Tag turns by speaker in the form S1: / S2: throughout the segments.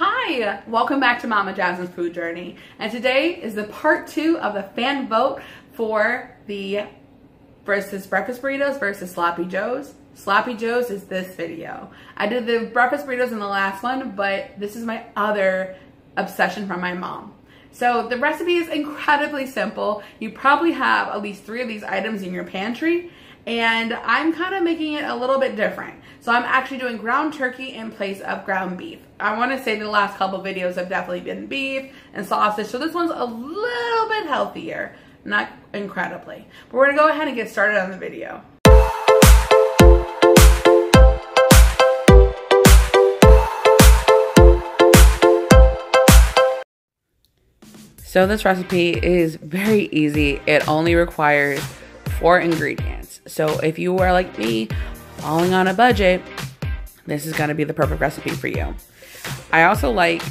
S1: Hi, welcome back to Mama Jasmine's food journey, and today is the part 2 of the fan vote for the breakfast burritos versus Sloppy Joes. Sloppy Joes is this video. I did the breakfast burritos in the last one, but this is my other obsession from my mom. So the recipe is incredibly simple. You probably have at least 3 of these items in your pantry, and I'm kind of making it a little bit different. So I'm actually doing ground turkey in place of ground beef. I want to say the last couple videos have definitely been beef and sausage, so this one's a little bit healthier, not incredibly. But we're gonna go ahead and get started on the video. So this recipe is very easy. It only requires 4 ingredients. So if you are like me, falling on a budget, this is going to be the perfect recipe for you. I also like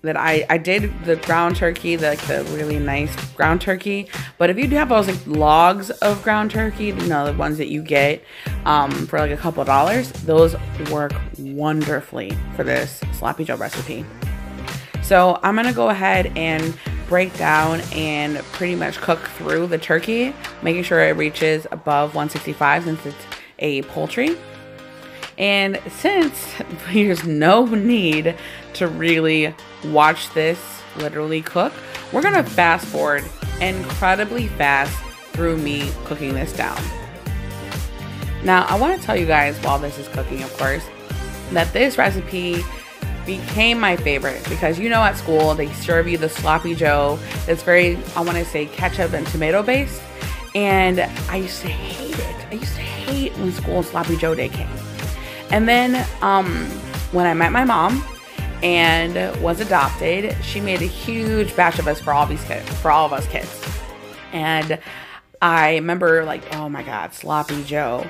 S1: that I did the ground turkey, the really nice ground turkey. But if you do have those like logs of ground turkey, you know, the ones that you get for like a couple dollars, those work wonderfully for this Sloppy Joe recipe. So I'm going to go ahead and break down and pretty much cook through the turkey, making sure it reaches above 165 since it's a poultry. And since there's no need to really watch this literally cook, we're gonna fast forward incredibly fast through me cooking this down. Now I want to tell you guys, while this is cooking of course, that this recipe became my favorite because, you know, at school they serve you the Sloppy Joe. It's very, I want to say, ketchup and tomato based, and I used to hate it. I used to hate when school Sloppy Joe day came. And then when I met my mom and was adopted, she made a huge batch of us for all of us kids. And I remember like, oh my God, Sloppy Joe.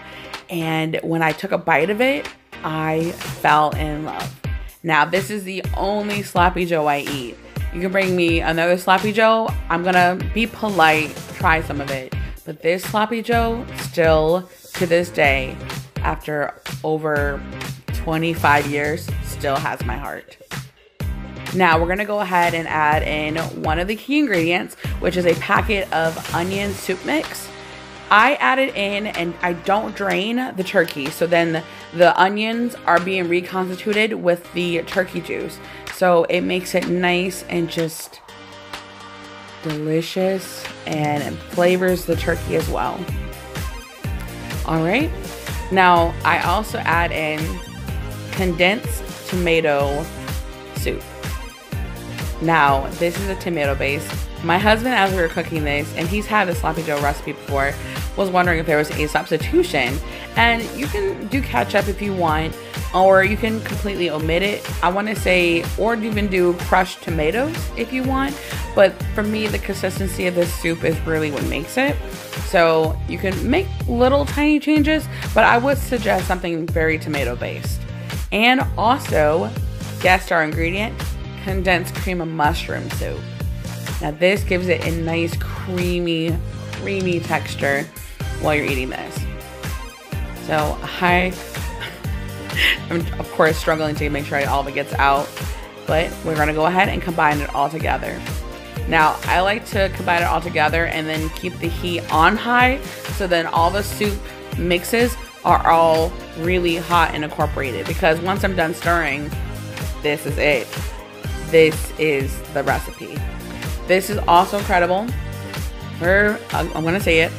S1: And when I took a bite of it, I fell in love. Now, this is the only Sloppy Joe I eat. You can bring me another Sloppy Joe. I'm gonna be polite, try some of it. But this Sloppy Joe, still to this day, after over 25 years, still has my heart. Now, we're gonna go ahead and add in one of the key ingredients, which is a packet of onion soup mix. I add it in and I don't drain the turkey, so then the onions are being reconstituted with the turkey juice. So it makes it nice and just delicious, and it flavors the turkey as well. All right, now I also add in condensed tomato soup. Now, this is a tomato base. My husband, as we were cooking this, and he's had a Sloppy Joe recipe before, was wondering if there was a substitution. And you can do ketchup if you want, or you can completely omit it. I want to say, or even do crushed tomatoes if you want. But for me, the consistency of this soup is really what makes it. So you can make little tiny changes, but I would suggest something very tomato based. And also, guest star ingredient, condensed cream of mushroom soup. Now this gives it a nice creamy texture while you're eating this. So I'm of course struggling to make sure all of it gets out, but we're gonna go ahead and combine it all together. Now I like to combine it all together and then keep the heat on high, so then all the soup mixes are all really hot and incorporated, because once I'm done stirring, this is it. This is the recipe. This is also incredible for, I'm gonna say it,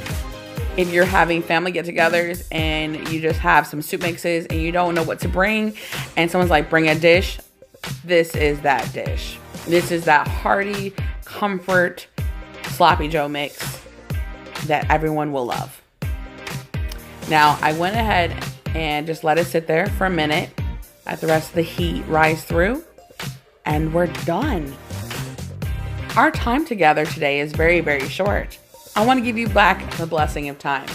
S1: if you're having family get-togethers and you just have some soup mixes and you don't know what to bring, and someone's like, bring a dish, this is that dish. This is that hearty, comfort Sloppy Joe mix that everyone will love. Now, I went ahead and just let it sit there for a minute, let the rest of the heat rise through, and we're done. Our time together today is very, very short. I want to give you back the blessing of time.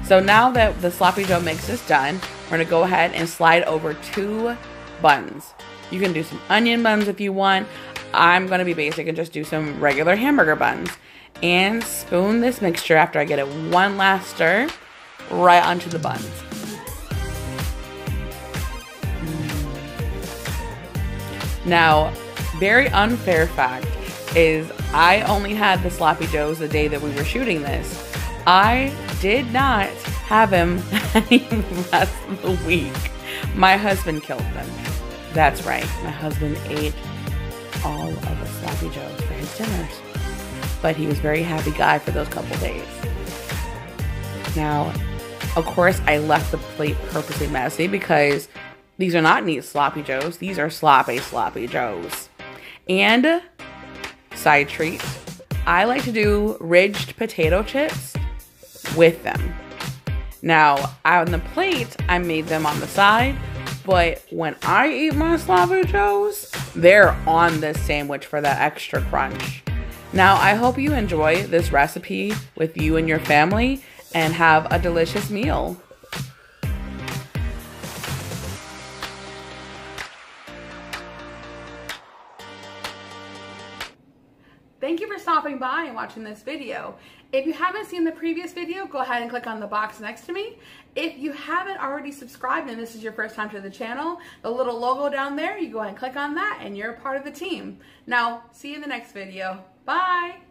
S1: So now that the Sloppy Joe mix is done, we're going to go ahead and slide over 2 buns. You can do some onion buns if you want. I'm going to be basic and just do some regular hamburger buns. And spoon this mixture after I get it one last stir right onto the buns. Now, very unfair fact is I only had the sloppy joes the day that we were shooting this. I did not have him any rest of the week. My husband killed them. That's right. My husband ate all of the sloppy joes for his dinners. But he was a very happy guy for those couple days. Now, of course, I left the plate purposely messy because these are not neat sloppy joes. These are sloppy joes. And side treat, I like to do ridged potato chips with them. Now, on the plate, I made them on the side, but when I eat my sloppy joes, they're on this sandwich for that extra crunch. Now, I hope you enjoy this recipe with you and your family and have a delicious meal. Thank you for stopping by and watching this video. If you haven't seen the previous video, go ahead and click on the box next to me. If you haven't already subscribed and this is your first time to the channel, the little logo down there, you go ahead and click on that and you're a part of the team. Now, see you in the next video. Bye!